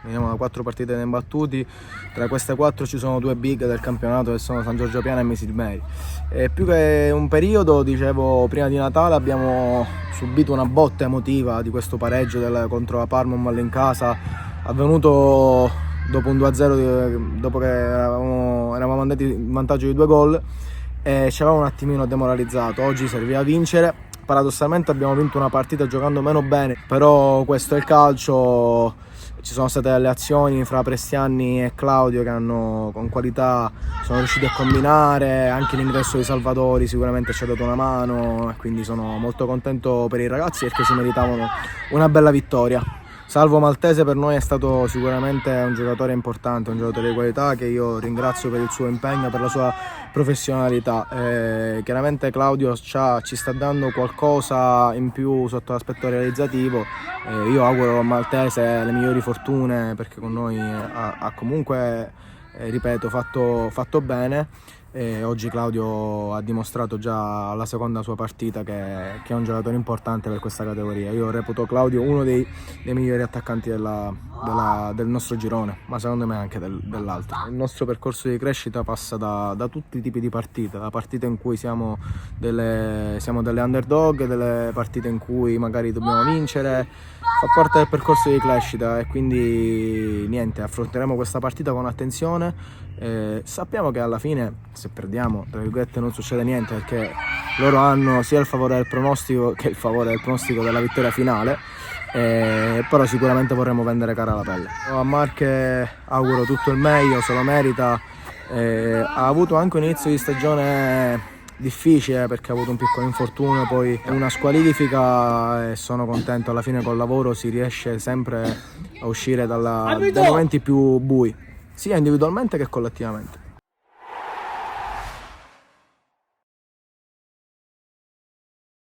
veniamo da 4 partite imbattuti, tra queste 4 ci sono 2 big del campionato che sono San Giorgio Piana e Misilmeri. E più che un periodo, dicevo, prima di Natale abbiamo subito una botta emotiva di questo pareggio contro la Parma in casa, avvenuto dopo un 2-0, dopo che eravamo andati in vantaggio di 2 gol e ci aveva un attimino demoralizzato. Oggi serviva vincere, paradossalmente abbiamo vinto una partita giocando meno bene, però questo è il calcio. Ci sono state delle azioni fra Prestiani e Claudio che con qualità sono riusciti a combinare, anche l'ingresso di Salvatori sicuramente ci ha dato una mano e quindi sono molto contento per i ragazzi perché si meritavano una bella vittoria. Salvo Maltese per noi è stato sicuramente un giocatore importante, un giocatore di qualità che io ringrazio per il suo impegno, per la sua professionalità. Chiaramente Claudio ci sta dando qualcosa in più sotto l'aspetto realizzativo. Io auguro a Maltese le migliori fortune perché con noi ha comunque, ripeto, fatto bene. Oggi Claudio ha dimostrato già alla seconda sua partita che è un giocatore importante per questa categoria. Io reputo Claudio uno dei migliori attaccanti del nostro girone, ma secondo me anche dell'altro. Il nostro percorso di crescita passa da tutti i tipi di partite, da partite in cui siamo delle underdog, delle partite in cui magari dobbiamo vincere, fa parte del percorso di crescita e quindi niente, affronteremo questa partita con attenzione. Sappiamo che alla fine se perdiamo tra virgolette non succede niente perché loro hanno sia il favore del pronostico che il favore del pronostico della vittoria finale, però sicuramente vorremmo vendere cara la pelle. A Marche auguro tutto il meglio, se lo merita. Ha avuto anche un inizio di stagione difficile perché ha avuto un piccolo infortunio, poi una squalifica e sono contento, alla fine col lavoro si riesce sempre a uscire dai momenti più bui, sia individualmente che collettivamente.